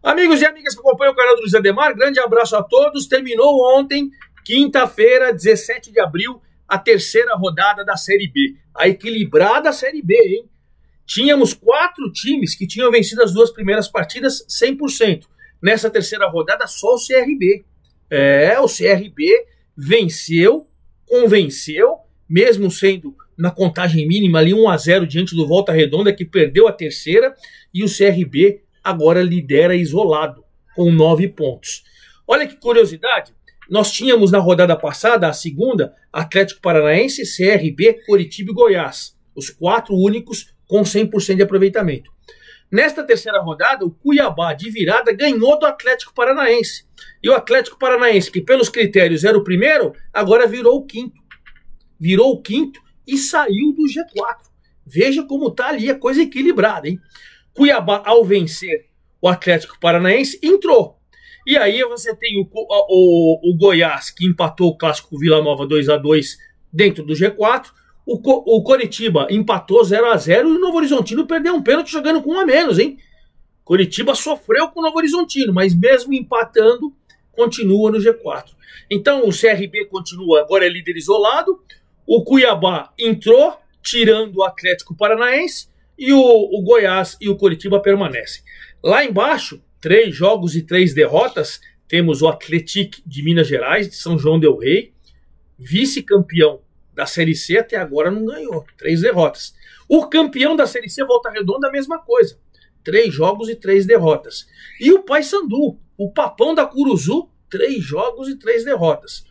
Amigos e amigas que acompanham o canal do Luiz Ademar, grande abraço a todos. Terminou ontem, quinta-feira, 17 de abril, a terceira rodada da Série B. A equilibrada Série B, hein? Tínhamos 4 times que tinham vencido as 2 primeiras partidas 100%. Nessa terceira rodada, só o CRB. O CRB venceu, convenceu, mesmo sendo na contagem mínima ali 1-0 diante do Volta Redonda, que perdeu a terceira, e o CRB agora lidera isolado, com 9 pontos. Olha que curiosidade, nós tínhamos na rodada passada, a segunda, Atlético Paranaense, CRB, Coritiba e Goiás. Os 4 únicos com 100% de aproveitamento. Nesta terceira rodada, o Cuiabá, de virada, ganhou do Atlético Paranaense. E o Atlético Paranaense, que pelos critérios era o primeiro, agora virou o quinto. Virou o quinto e saiu do G4. Veja como está ali a coisa equilibrada, hein? Cuiabá, ao vencer o Atlético Paranaense, entrou. E aí você tem o Goiás, que empatou o clássico Vila Nova 2-2 dentro do G4. O Coritiba empatou 0-0 e o Novo Horizontino perdeu um pênalti jogando com 1 a menos, hein? Coritiba sofreu com o Novo Horizontino, mas mesmo empatando, continua no G4. Então o CRB continua, agora é líder isolado. O Cuiabá entrou, tirando o Atlético Paranaense. E o Goiás e o Coritiba permanecem. Lá embaixo, 3 jogos e 3 derrotas, temos o Atlético de Minas Gerais, de São João del Rei, vice-campeão da Série C, até agora não ganhou, 3 derrotas. O campeão da Série C, Volta Redonda, a mesma coisa, 3 jogos e 3 derrotas. E o Paysandu, o papão da Curuzu, 3 jogos e 3 derrotas.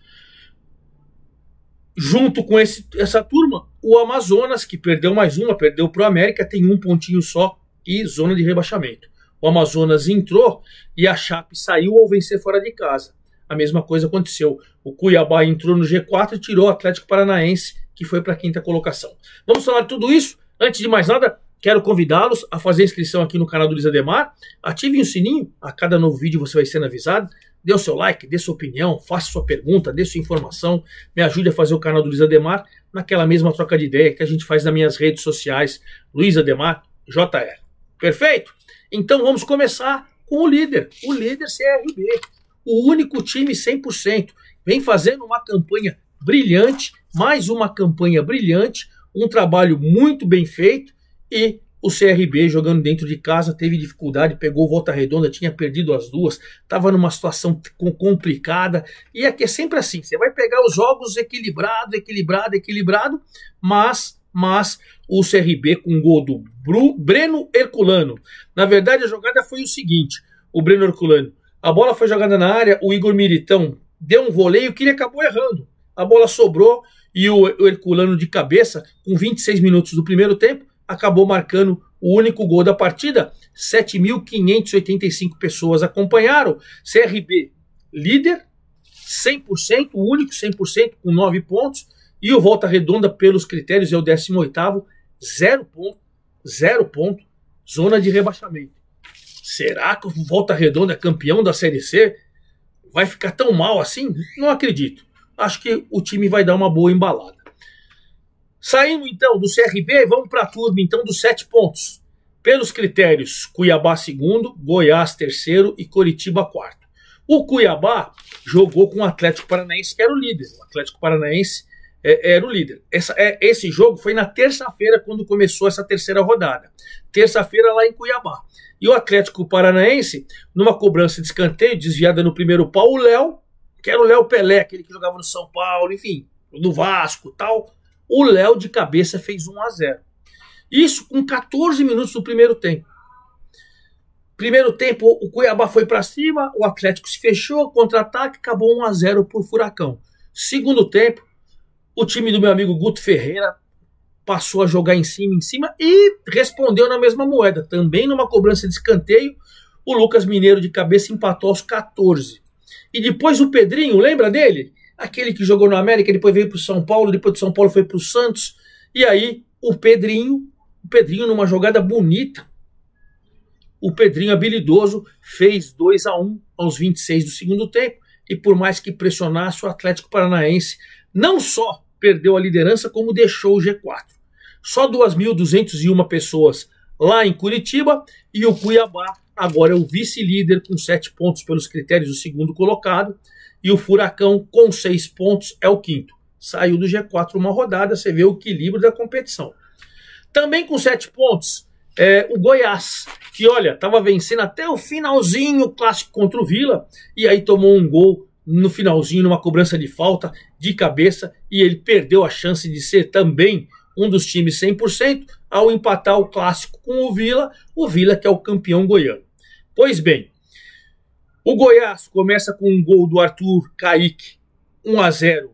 Junto com essa turma, o Amazonas, que perdeu mais uma, perdeu para o América, tem 1 pontinho só e zona de rebaixamento. O Amazonas entrou e a Chape saiu ao vencer fora de casa. A mesma coisa aconteceu. O Cuiabá entrou no G4 e tirou o Atlético Paranaense, que foi para a 5ª colocação. Vamos falar de tudo isso? Antes de mais nada, quero convidá-los a fazer inscrição aqui no canal do Luiz Ademar. Ativem o sininho, a cada novo vídeo você vai sendo avisado. Dê o seu like, dê sua opinião, faça sua pergunta, dê sua informação. Me ajude a fazer o canal do Luiz Ademar naquela mesma troca de ideia que a gente faz nas minhas redes sociais, Luiz Ademar JR. Perfeito? Então vamos começar com o líder CRB. O único time 100%. Vem fazendo uma campanha brilhante, mais uma campanha brilhante, um trabalho muito bem feito e o CRB jogando dentro de casa teve dificuldade, pegou Volta Redonda, tinha perdido as 2, estava numa situação complicada, e aqui é sempre assim, você vai pegar os jogos equilibrado, mas o CRB com um gol do Breno Herculano. Na verdade a jogada foi o seguinte, o Breno Herculano, a bola foi jogada na área, o Igor Militão deu um voleio que ele acabou errando, a bola sobrou e o Herculano de cabeça, com 26 minutos do primeiro tempo, acabou marcando o único gol da partida. 7.585 pessoas acompanharam. CRB líder, 100%, o único 100% com 9 pontos. E o Volta Redonda, pelos critérios, é o 18º, 0 ponto, zona de rebaixamento. Será que o Volta Redonda é campeão da Série C? Vai ficar tão mal assim? Não acredito. Acho que o time vai dar uma boa embalada. Saindo então do CRB, vamos para a turma então dos 7 pontos. Pelos critérios, Cuiabá 2º, Goiás 3º e Coritiba 4º. O Cuiabá jogou com o Atlético Paranaense, que era o líder. O Atlético Paranaense era o líder. Esse jogo foi na terça-feira, quando começou essa terceira rodada. Terça-feira lá em Cuiabá. E o Atlético Paranaense, numa cobrança de escanteio, desviada no primeiro pau, o Léo, que era o Léo Pelé, aquele que jogava no São Paulo, enfim, no Vasco e tal. O Léo de cabeça fez 1-0. Isso com 14 minutos do primeiro tempo. Primeiro tempo, o Cuiabá foi para cima, o Atlético se fechou, contra-ataque, acabou 1-0 por Furacão. Segundo tempo, o time do meu amigo Guto Ferreira passou a jogar em cima e respondeu na mesma moeda. Também numa cobrança de escanteio, o Lucas Mineiro de cabeça empatou aos 14. E depois o Pedrinho, lembra dele? Aquele que jogou no América, depois veio para o São Paulo, depois do São Paulo foi para o Santos. E aí o Pedrinho numa jogada bonita, o Pedrinho habilidoso fez 2-1 aos 26 do segundo tempo. E por mais que pressionasse, o Atlético Paranaense não só perdeu a liderança, como deixou o G4. Só 2.201 pessoas lá em Curitiba e o Cuiabá agora é o vice-líder com 7 pontos pelos critérios do segundo colocado, e o Furacão com 6 pontos é o quinto. Saiu do G4 uma rodada, você vê o equilíbrio da competição. Também com 7 pontos, o Goiás, que olha, estava vencendo até o finalzinho o clássico contra o Vila, e aí tomou um gol no finalzinho, numa cobrança de falta de cabeça, e ele perdeu a chance de ser também um dos times 100% ao empatar o clássico com o Vila que é o campeão goiano. Pois bem, o Goiás começa com um gol do Arthur Kaique, 1-0,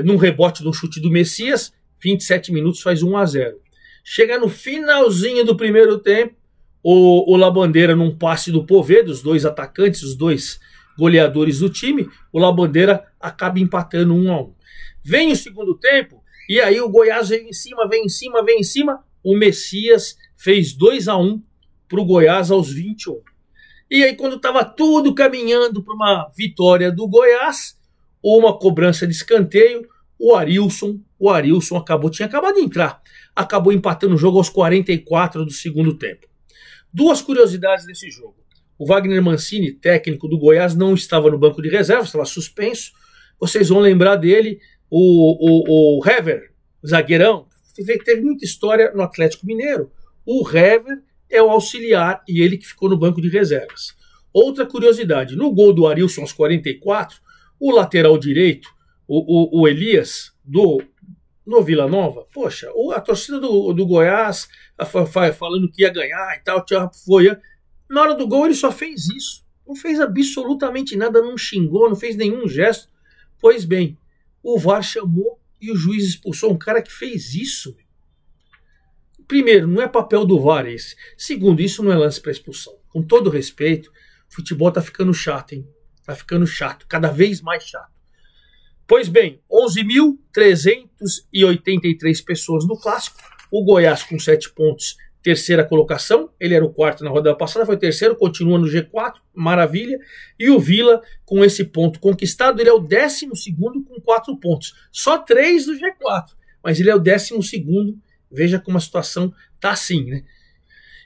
num rebote de um chute do Messias, 27 minutos faz 1-0. Chega no finalzinho do primeiro tempo, o Labandeira num passe do Poveda, os dois atacantes, os dois goleadores do time, o Labandeira acaba empatando 1-1. Vem o segundo tempo, e aí o Goiás vem em cima, o Messias fez 2-1 para o Goiás aos 21. E aí quando estava tudo caminhando para uma vitória do Goiás, uma cobrança de escanteio, o Arilson tinha acabado de entrar, acabou empatando o jogo aos 44 do segundo tempo. Duas curiosidades desse jogo. O Wagner Mancini, técnico do Goiás, não estava no banco de reservas, estava suspenso. Vocês vão lembrar dele, o Hever, zagueirão, teve muita história no Atlético Mineiro. O Hever é o auxiliar e ele que ficou no banco de reservas. Outra curiosidade, no gol do Arilson aos 44, o lateral direito, o Elias, no Vila Nova, poxa, a torcida do Goiás falando que ia ganhar e tal, foi. Na hora do gol ele só fez isso. Não fez absolutamente nada, não xingou, não fez nenhum gesto. Pois bem, o VAR chamou e o juiz expulsou um cara que fez isso. Primeiro, não é papel do VAR esse. Segundo, isso não é lance para expulsão. Com todo respeito, o futebol tá ficando chato, hein? Tá ficando chato, cada vez mais chato. Pois bem, 11.383 pessoas no clássico. O Goiás com 7 pontos, terceira colocação. Ele era o quarto na rodada passada, foi terceiro, continua no G4, maravilha. E o Vila, com esse ponto conquistado, ele é o 12º com 4 pontos. Só 3 do G4, mas ele é o 12º. Veja como a situação tá assim, né?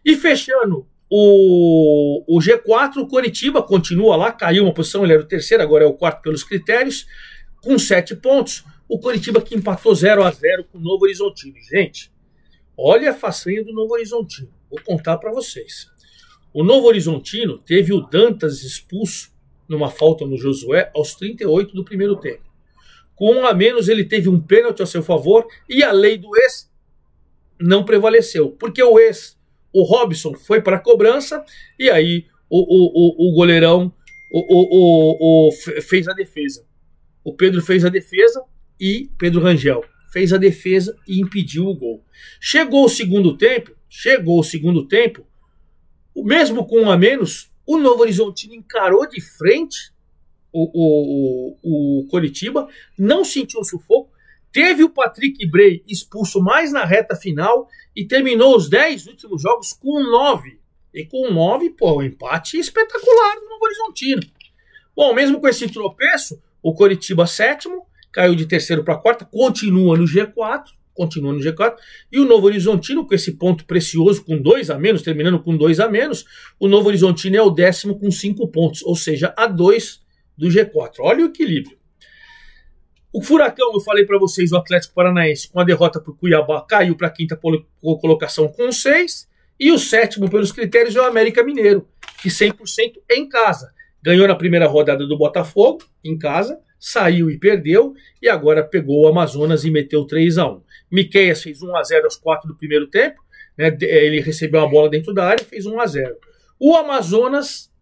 E fechando o G4, o Coritiba continua lá, caiu uma posição, ele era o terceiro, agora é o quarto pelos critérios, com 7 pontos. O Coritiba que empatou 0-0 com o Novo Horizontino. Gente, olha a façanha do Novo Horizontino. Vou contar para vocês. O Novo Horizontino teve o Dantas expulso numa falta no Josué aos 38 do primeiro tempo. Com 1 a menos, ele teve um pênalti a seu favor e a lei do ex não prevaleceu. Porque o Robson, foi para a cobrança e aí o goleirão fez a defesa. O Pedro fez a defesa e Pedro Rangel fez a defesa e impediu o gol. Chegou o segundo tempo, mesmo com 1 a menos, o Novo Horizontino encarou de frente o Coritiba, não sentiu sufoco, teve o Patrick Bray expulso mais na reta final e terminou os 10 últimos jogos com 9. E com 9, pô, um empate espetacular do Novo Horizontino. Bom, mesmo com esse tropeço, o Coritiba sétimo, caiu de terceiro para quarta, continua no G4, e o Novo Horizontino, com esse ponto precioso, com 2 a menos, terminando com 2 a menos, o Novo Horizontino é o 10º com 5 pontos, ou seja, a 2 do G4. Olha o equilíbrio. O Furacão, eu falei para vocês, o Atlético Paranaense, com a derrota para o Cuiabá, caiu para a 5ª colocação com 6, e o 7º pelos critérios é o América Mineiro, que 100% em casa. Ganhou na primeira rodada do Botafogo, em casa, saiu e perdeu, e agora pegou o Amazonas e meteu 3-1. Miqueias fez 1-0 aos 4 do primeiro tempo, né? Ele recebeu a bola dentro da área e fez 1-0. O Amazonas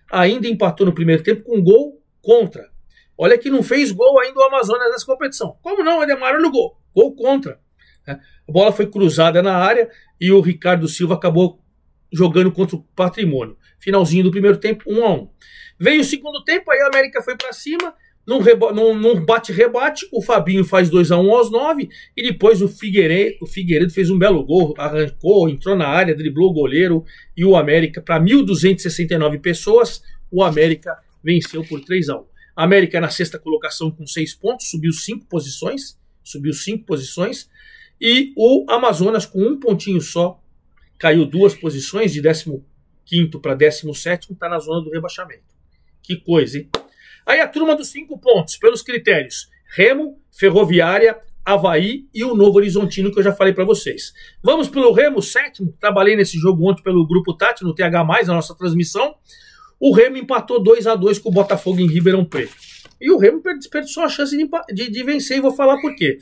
ainda empatou no primeiro tempo com gol contra. Olha que não fez gol ainda o Amazonas nessa competição. Como não, Ademar? Olha o gol. Gol contra. A bola foi cruzada na área e o Ricardo Silva acabou jogando contra o Patrimônio. Finalzinho do primeiro tempo, 1-1. Veio o segundo tempo, aí a América foi para cima, num bate-rebate, o Fabinho faz 2-1 aos 9, e depois o Figueiredo fez um belo gol, arrancou, entrou na área, driblou o goleiro, e o América, para 1.269 pessoas, o América venceu por 3-1. A América na 6ª colocação com 6 pontos, subiu 5 posições, e o Amazonas com 1 pontinho só, caiu 2 posições, de 15º para 17º, está na zona do rebaixamento. Que coisa, hein? Aí a turma dos 5 pontos, pelos critérios: Remo, Ferroviária, Avaí e o Novo Horizontino, que eu já falei para vocês. Vamos pelo Remo, 7º. Trabalhei nesse jogo ontem pelo Grupo Tati, no TH+, na nossa transmissão. O Remo empatou 2-2 com o Botafogo em Ribeirão Preto. E o Remo desperdiçou a chance de vencer, e vou falar por quê.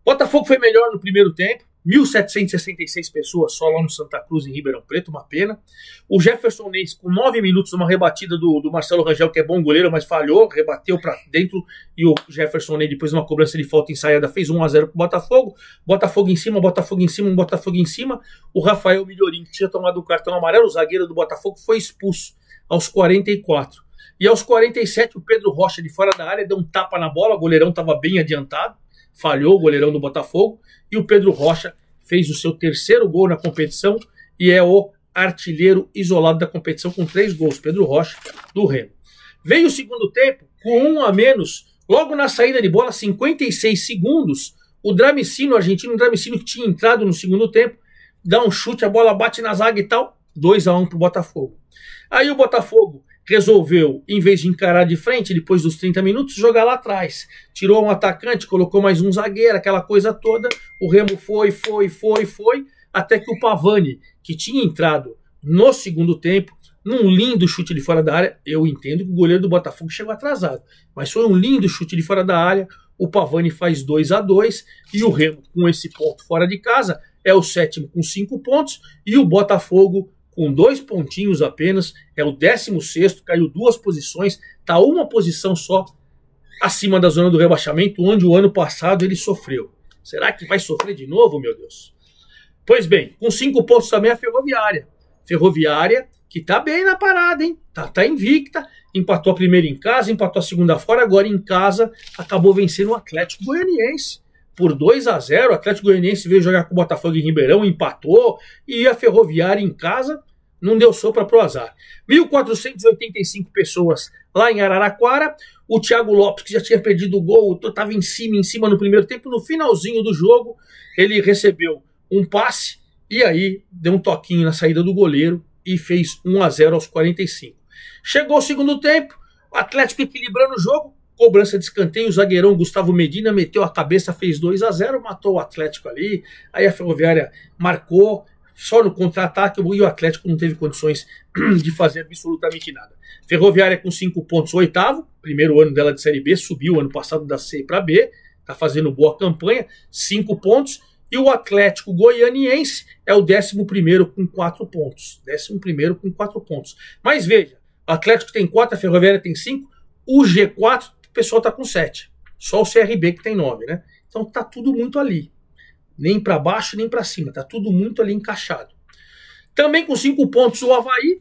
Botafogo foi melhor no primeiro tempo, 1.766 pessoas só lá no Santa Cruz, em Ribeirão Preto, uma pena. O Jefferson Neis, com 9 minutos, uma rebatida do Marcelo Rangel, que é bom goleiro, mas falhou, rebateu para dentro, e o Jefferson Neis, depois de uma cobrança de falta ensaiada, fez 1-0 pro Botafogo. Botafogo em cima, Botafogo em cima, Botafogo em cima. O Rafael Milhorim, que tinha tomado o cartão amarelo, o zagueiro do Botafogo, foi expulso aos 44. E aos 47, o Pedro Rocha, de fora da área, deu um tapa na bola, o goleirão estava bem adiantado, falhou o goleirão do Botafogo, e o Pedro Rocha fez o seu 3º gol na competição e é o artilheiro isolado da competição com 3 gols, Pedro Rocha, do Remo. Veio o segundo tempo, com 1 a menos, logo na saída de bola, 56 segundos, o Dramicino, o argentino Dramicino, que tinha entrado no segundo tempo, dá um chute, a bola bate na zaga e tal, 2-1 para o Botafogo. Aí o Botafogo resolveu, em vez de encarar de frente, depois dos 30 minutos, jogar lá atrás. Tirou um atacante, colocou mais um zagueiro, aquela coisa toda. O Remo foi, até que o Pavani, que tinha entrado no segundo tempo, num lindo chute de fora da área, eu entendo que o goleiro do Botafogo chegou atrasado, mas foi um lindo chute de fora da área, o Pavani faz 2-2, e o Remo, com esse ponto fora de casa, é o 7º com 5 pontos, e o Botafogo, com 2 pontinhos apenas, é o 16º, caiu 2 posições, está uma posição só acima da zona do rebaixamento, onde o ano passado ele sofreu. Será que vai sofrer de novo, meu Deus? Pois bem, com 5 pontos também a Ferroviária. Ferroviária, que está bem na parada, hein? Tá invicta, empatou a primeira em casa, empatou a segunda fora, agora em casa acabou vencendo o Atlético Goianiense por 2-0. O Atlético Goianiense veio jogar com o Botafogo em Ribeirão, empatou, e a Ferroviária em casa não deu sopa pro azar. 1.485 pessoas lá em Araraquara. O Thiago Lopes, que já tinha perdido o gol, estava em cima no primeiro tempo. No finalzinho do jogo, ele recebeu um passe e aí deu um toquinho na saída do goleiro e fez 1-0 aos 45. Chegou o segundo tempo, o Atlético equilibrando o jogo, cobrança de escanteio, o zagueirão Gustavo Medina meteu a cabeça, fez 2-0, matou o Atlético ali. Aí a Ferroviária marcou, só no contra-ataque, e o Atlético não teve condições de fazer absolutamente nada. Ferroviária com 5 pontos, 8º, primeiro ano dela de Série B, subiu ano passado da C para B, está fazendo boa campanha, 5 pontos, e o Atlético Goianiense é o 11º com 4 pontos. 11º com 4 pontos. Mas veja, o Atlético tem 4, a Ferroviária tem 5, o G4, o pessoal está com 7. Só o CRB que tem 9, né? Então tá tudo muito ali. Nem para baixo, nem para cima. Tá tudo muito ali encaixado. Também com 5 pontos o Avaí.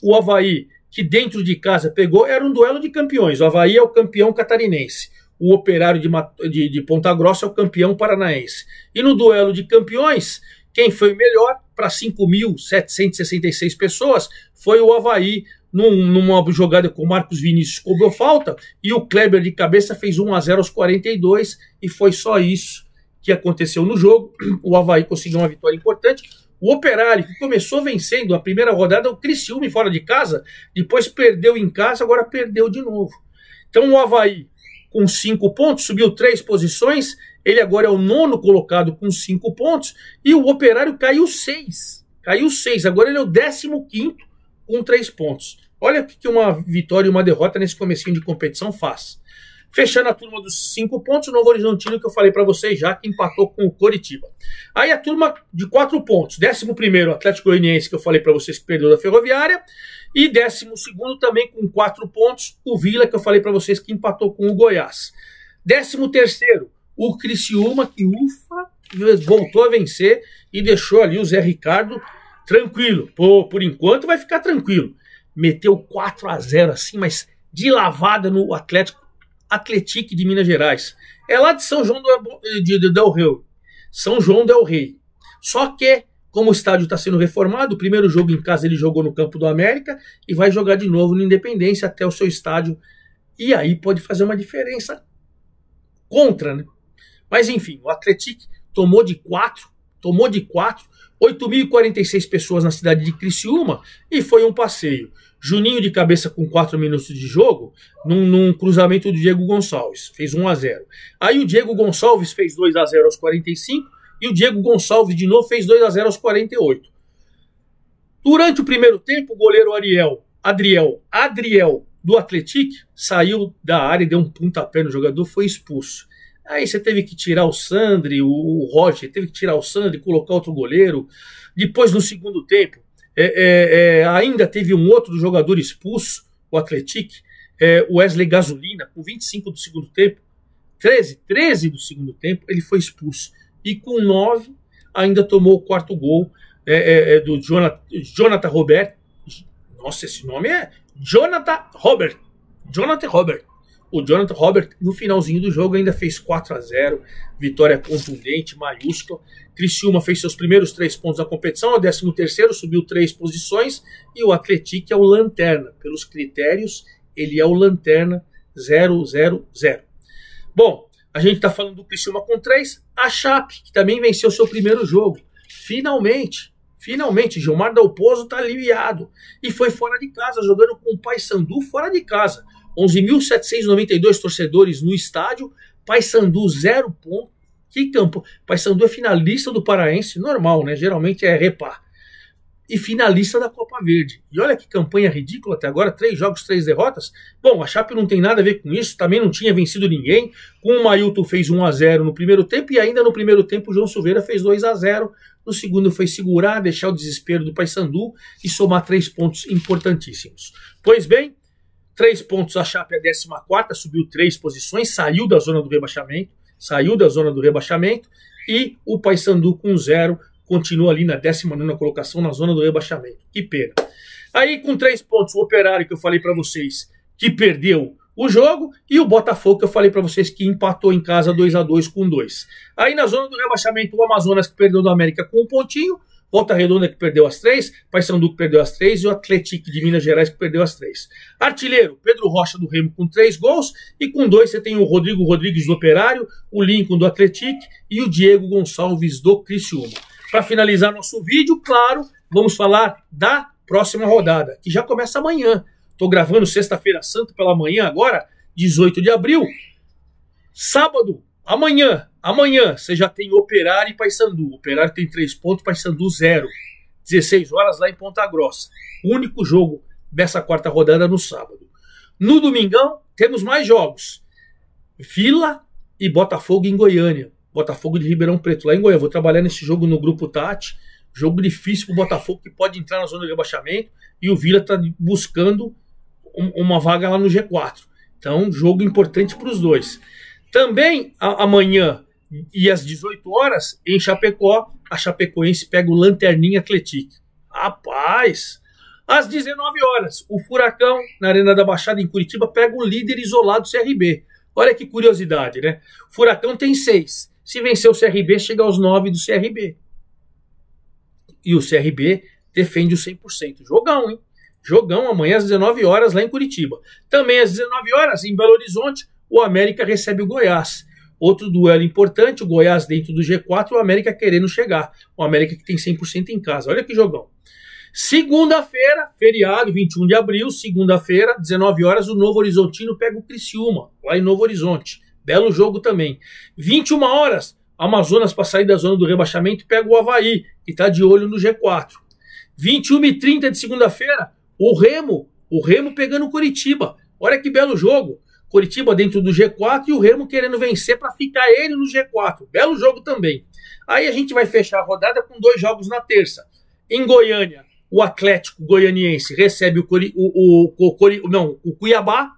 O Avaí, que dentro de casa pegou, era um duelo de campeões. O Avaí é o campeão catarinense. O Operário de Ponta Grossa é o campeão paranaense. E no duelo de campeões, quem foi melhor para 5.766 pessoas foi o Avaí, numa jogada com o Marcos Vinícius cobrou falta, e o Kleber de cabeça fez 1-0 aos 42, e foi só isso que aconteceu no jogo. O Avaí conseguiu uma vitória importante. O Operário, que começou vencendo a primeira rodada, o Criciúma fora de casa, depois perdeu em casa, agora perdeu de novo. Então o Avaí, com 5 pontos, subiu 3 posições, ele agora é o 9º colocado com 5 pontos, e o Operário caiu 6. Caiu 6, agora ele é o 15º com 3 pontos. Olha o que uma vitória e uma derrota nesse comecinho de competição faz. Fechando a turma dos 5 pontos, o Novo Horizontino, que eu falei para vocês já, que empatou com o Coritiba. Aí a turma de 4 pontos, 11º o Atlético Goianiense, que eu falei para vocês que perdeu da Ferroviária, e 12º também com 4 pontos, o Vila, que eu falei para vocês que empatou com o Goiás. 13º, o Criciúma, que voltou a vencer e deixou ali o Zé Ricardo tranquilo. Por enquanto vai ficar tranquilo. Meteu 4-0 assim, mas de lavada no Atlético de Minas Gerais. É lá de São João del Rei. São João del Rei. Só que, como o estádio está sendo reformado, o primeiro jogo em casa ele jogou no Campo do América e vai jogar de novo no Independência até o seu estádio. E aí pode fazer uma diferença contra, né? Mas enfim, o Atlético tomou de 4 tomou de 4, 8.046 pessoas na cidade de Criciúma e foi um passeio. Juninho de cabeça com 4 minutos de jogo, num cruzamento do Diego Gonçalves, fez 1-0. Aí o Diego Gonçalves fez 2-0 aos 45 e o Diego Gonçalves de novo fez 2-0 aos 48. Durante o primeiro tempo, o goleiro Adriel do Atlético saiu da área e deu um pontapé no jogador, foi expulso. Aí você teve que tirar o Sandri, o Roger, teve que tirar o Sandri e colocar outro goleiro. Depois, no segundo tempo, ainda teve um outro jogador expulso, o Atlético, o Wesley Gasolina, com 25 do segundo tempo, 13 do segundo tempo, ele foi expulso. E com 9, ainda tomou o quarto gol do Jonathan Robert. Nossa, esse nome é Jonathan Robert. O Jonathan Robert, no finalzinho do jogo, ainda fez 4-0, vitória contundente, maiúscula. Criciúma fez seus primeiros 3 pontos na competição, o 13º subiu 3 posições, e o Atlético é o lanterna. Pelos critérios, ele é o lanterna 0-0-0. Bom, a gente está falando do Criciúma com 3, a Chape, que também venceu seu primeiro jogo. Finalmente, Gilmar Dalpozo está aliviado. E foi fora de casa, jogando com o Paysandu fora de casa. 11.792 torcedores no estádio, Paysandu 0 ponto. Que campo? Paysandu é finalista do Paraense, normal, né? Geralmente é repá. E finalista da Copa Verde. E olha que campanha ridícula até agora, 3 jogos, 3 derrotas. Bom, a Chape não tem nada a ver com isso, também não tinha vencido ninguém. Com o Mailton fez 1-0 no primeiro tempo, e ainda no primeiro tempo o João Silveira fez 2-0. No segundo foi segurar, deixar o desespero do Paysandu e somar 3 pontos importantíssimos. Pois bem, 3 pontos, a Chape é a 14ª, subiu 3 posições, saiu da zona do rebaixamento, e o Paysandu com 0 continua ali na 19ª colocação, na zona do rebaixamento. Que pena. Aí com 3 pontos, o Operário, que eu falei para vocês, que perdeu o jogo, e o Botafogo, que eu falei para vocês, que empatou em casa 2-2 com 2. Aí na zona do rebaixamento, o Amazonas, que perdeu do América com 1 pontinho, Volta Redonda, que perdeu as 3, Paysandu, que perdeu as 3, e o Atlético de Minas Gerais, que perdeu as 3. Artilheiro, Pedro Rocha do Remo com 3 gols, e com 2 você tem o Rodrigo Rodrigues do Operário, o Lincoln do Atlético e o Diego Gonçalves do Criciúma. Para finalizar nosso vídeo, claro, vamos falar da próxima rodada, que já começa amanhã. Estou gravando sexta-feira santa pela manhã agora, 18 de abril. Sábado, amanhã, você já tem Operário e Paysandu. Operário tem 3 pontos, Paysandu 0. 16 horas lá em Ponta Grossa. O único jogo dessa quarta rodada no sábado. No domingão, temos mais jogos. Vila e Botafogo em Goiânia. Botafogo de Ribeirão Preto, lá em Goiânia. Vou trabalhar nesse jogo no Grupo Tati. Jogo difícil para o Botafogo, que pode entrar na zona de rebaixamento. E o Vila está buscando uma vaga lá no G4. Então, jogo importante para os dois. Também amanhã e às 18 horas, em Chapecó, a Chapecoense pega o Lanterninha Atlético. Rapaz! Às 19 horas, o Furacão, na Arena da Baixada, em Curitiba, pega o líder isolado CRB. Olha que curiosidade, né? O Furacão tem 6. Se vencer o CRB, chega aos 9 do CRB. E o CRB defende o 100%. Jogão, hein? Jogão amanhã às 19 horas lá em Curitiba. Também às 19 horas, em Belo Horizonte, o América recebe o Goiás. Outro duelo importante, o Goiás dentro do G4 e o América querendo chegar. O América que tem 100% em casa. Olha que jogão. Segunda-feira, feriado, 21 de abril, segunda-feira, 19 horas, o Novo Horizontino pega o Criciúma, lá em Novo Horizonte. Belo jogo também. 21 horas, Amazonas, para sair da zona do rebaixamento, pega o Avaí, que está de olho no G4. 21h30 de segunda-feira, o Remo pegando o Curitiba. Olha que belo jogo. Curitiba dentro do G4 e o Remo querendo vencer para ficar ele no G4. Belo jogo também. Aí a gente vai fechar a rodada com 2 jogos na terça. Em Goiânia, o Atlético Goianiense recebe o Cuiabá.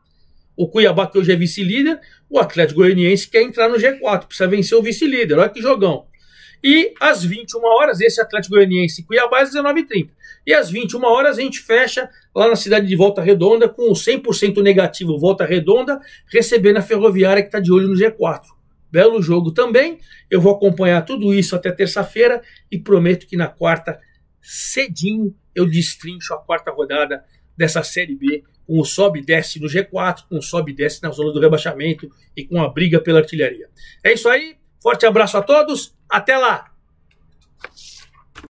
O Cuiabá, que hoje é vice-líder. O Atlético Goianiense quer entrar no G4, precisa vencer o vice-líder. Olha que jogão. E às 21 horas, esse Atlético Goianiense e Cuiabá às 19h30. E às 21 horas a gente fecha lá na cidade de Volta Redonda com o 100% negativo Volta Redonda, recebendo a Ferroviária que está de olho no G4. Belo jogo também. Eu vou acompanhar tudo isso até terça-feira e prometo que na quarta, cedinho, eu destrincho a quarta rodada dessa Série B com o sobe e desce no G4, com o sobe e desce na zona do rebaixamento e com a briga pela artilharia. É isso aí. Forte abraço a todos. Até lá!